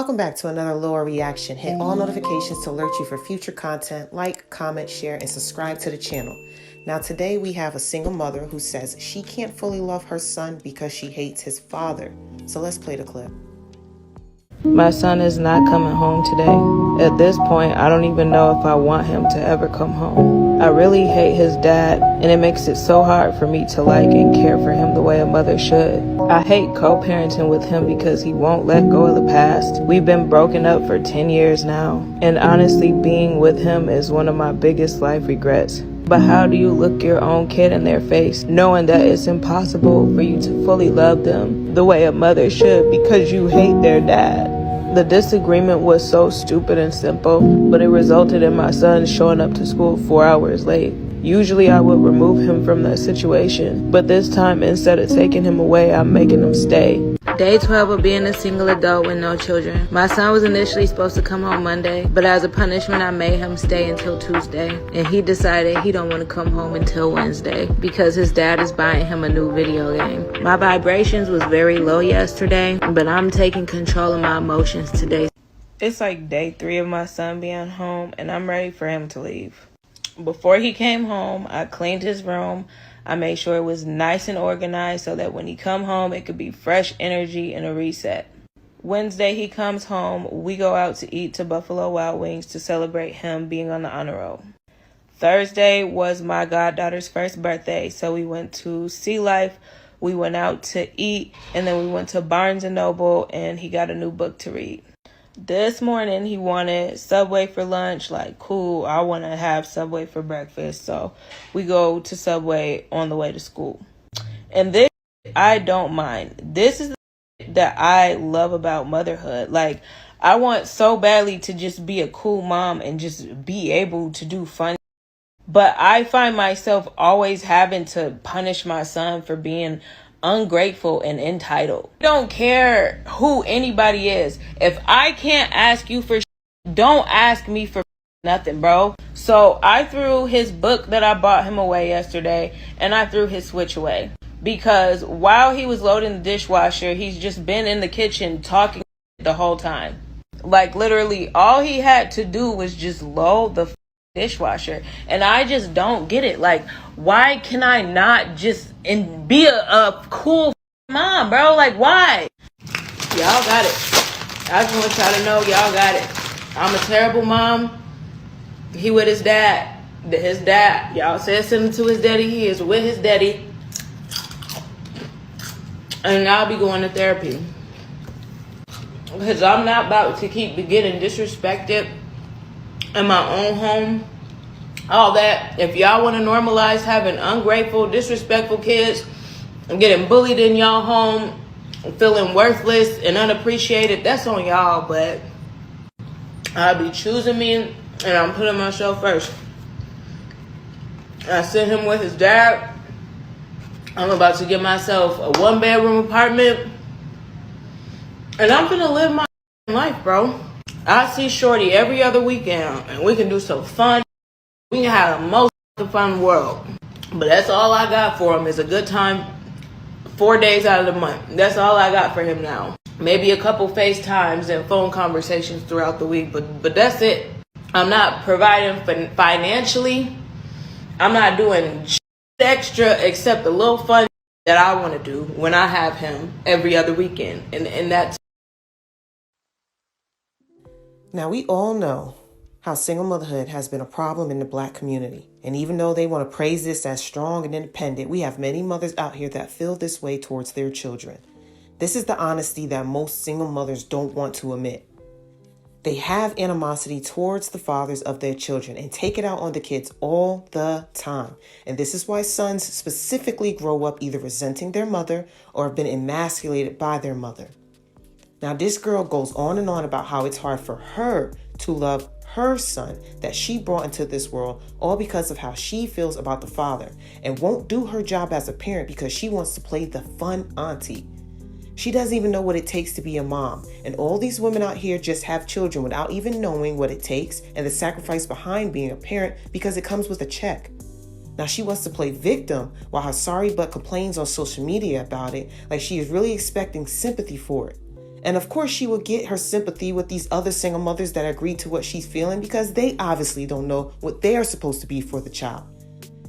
Welcome back to another Lower Reaction. Hit all notifications to alert you for future content. Like, comment, share, and subscribe to the channel. Now today we have a single mother who says she can't fully love her son because she hates his father. So let's play the clip. My son is not coming home today. At this point, I don't even know if I want him to ever come home. I really hate his dad, and it makes it so hard for me to like and care for him the way a mother should. I hate co-parenting with him because he won't let go of the past. We've been broken up for 10 years now, and honestly, being with him is one of my biggest life regrets. But how do you look your own kid in their face, knowing that it's impossible for you to fully love them the way a mother should because you hate their dad? The disagreement was so stupid and simple, but it resulted in my son showing up to school 4 hours late. Usually I would remove him from that situation, but this time instead of taking him away, I'm making him stay. Day 12 of being a single adult with no children. My son was initially supposed to come home Monday, but as a punishment, I made him stay until Tuesday. And he decided he don't want to come home until Wednesday because his dad is buying him a new video game. My vibrations was very low yesterday, but I'm taking control of my emotions today. It's like day 3 of my son being home, and I'm ready for him to leave. Before he came home, I cleaned his room. I made sure it was nice and organized so that when he come home, it could be fresh energy and a reset. Wednesday, he comes home. We go out to eat to Buffalo Wild Wings to celebrate him being on the honor roll. Thursday was my goddaughter's first birthday, so we went to Sea Life. We went out to eat, and then we went to Barnes & Noble, and he got a new book to read. This morning, he wanted Subway for lunch. Like, cool, I want to have Subway for breakfast. So we go to Subway on the way to school. And this, I don't mind. This is the that I love about motherhood. Like, I want so badly to just be a cool mom and just be able to do fun. But I find myself always having to punish my son for being ungrateful and entitled. I don't care who anybody is. If I can't ask you for don't ask me for nothing, bro. So I threw his book that I bought him away yesterday, and I threw his Switch away because while he was loading the dishwasher, he's just been in the kitchen talking the whole time. Like, literally all he had to do was just load the dishwasher, and I just don't get it. Like, why can I not just be a cool mom, bro? Like, why? Y'all got it. I just want y'all to know y'all got it. I'm a terrible mom. He with his dad. His dad. Y'all said something to his daddy. He is with his daddy. And I'll be going to therapy because I'm not about to keep getting disrespected in my own home. All that. If y'all want to normalize having ungrateful, disrespectful kids and getting bullied in y'all home, feeling worthless and unappreciated, that's on y'all. But I'll be choosing me, and I'm putting myself first. I sent him with his dad. I'm about to get myself a 1-bedroom apartment, and I'm gonna live my life, bro. I see Shorty every other weekend, and we can do some fun. We can have the most fun world. But that's all I got for him is a good time 4 days out of the month. That's all I got for him now. Maybe a couple FaceTimes and phone conversations throughout the week, but that's it. I'm not providing financially. I'm not doing extra except the little fun that I want to do when I have him every other weekend. And that's... Now we all know how single motherhood has been a problem in the Black community. And even though they want to praise this as strong and independent, we have many mothers out here that feel this way towards their children. This is the honesty that most single mothers don't want to admit. They have animosity towards the fathers of their children and take it out on the kids all the time. And this is why sons specifically grow up either resenting their mother or have been emasculated by their mother. Now, this girl goes on and on about how it's hard for her to love her son that she brought into this world, all because of how she feels about the father, and won't do her job as a parent because she wants to play the fun auntie. She doesn't even know what it takes to be a mom, and all these women out here just have children without even knowing what it takes and the sacrifice behind being a parent because it comes with a check. Now she wants to play victim while her sorry butt complains on social media about it like she is really expecting sympathy for it. And of course, she will get her sympathy with these other single mothers that agree to what she's feeling because they obviously don't know what they are supposed to be for the child.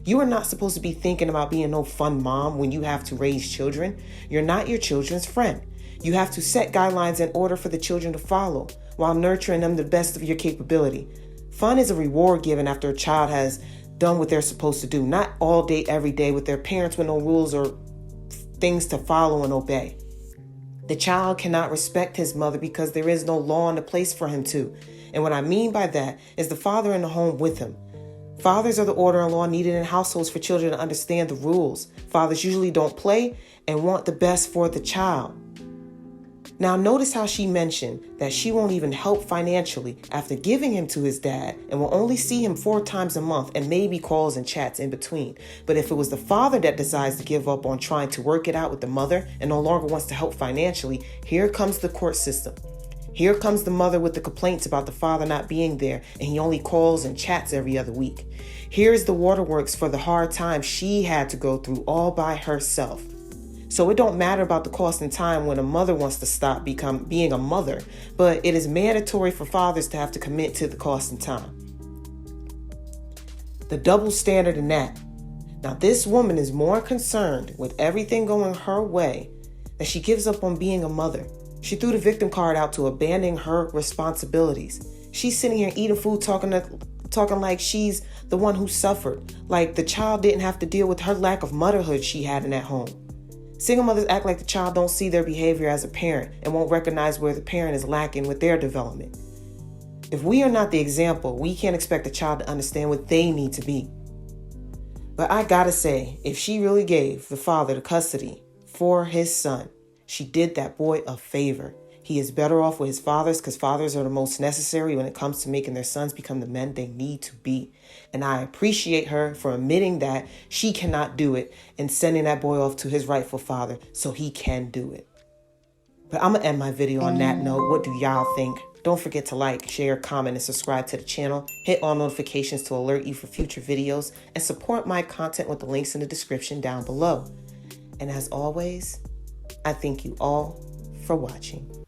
You are not supposed to be thinking about being no fun mom when you have to raise children. You're not your children's friend. You have to set guidelines in order for the children to follow while nurturing them to the best of your capability. Fun is a reward given after a child has done what they're supposed to do, not all day, every day with their parents with no rules or things to follow and obey. The child cannot respect his mother because there is no law in the place for him to. And what I mean by that is the father in the home with him. Fathers are the order and law needed in households for children to understand the rules. Fathers usually don't play and want the best for the child. Now notice how she mentioned that she won't even help financially after giving him to his dad and will only see him 4 times a month and maybe calls and chats in between. But if it was the father that decides to give up on trying to work it out with the mother and no longer wants to help financially, here comes the court system. Here comes the mother with the complaints about the father not being there and he only calls and chats every other week. Here's the waterworks for the hard time she had to go through all by herself. So it don't matter about the cost and time when a mother wants to stop being a mother, but it is mandatory for fathers to have to commit to the cost and time. The double standard in that. Now this woman is more concerned with everything going her way that she gives up on being a mother. She threw the victim card out to abandon her responsibilities. She's sitting here eating food talking like she's the one who suffered, like the child didn't have to deal with her lack of motherhood she had in that home. Single mothers act like the child don't see their behavior as a parent and won't recognize where the parent is lacking with their development. If we are not the example, we can't expect the child to understand what they need to be. But I gotta say, if she really gave the father the custody for his son, she did that boy a favor. He is better off with his fathers because fathers are the most necessary when it comes to making their sons become the men they need to be. And I appreciate her for admitting that she cannot do it and sending that boy off to his rightful father so he can do it. But I'm going to end my video on that note. What do y'all think? Don't forget to like, share, comment, and subscribe to the channel. Hit all notifications to alert you for future videos and support my content with the links in the description down below. And as always, I thank you all for watching.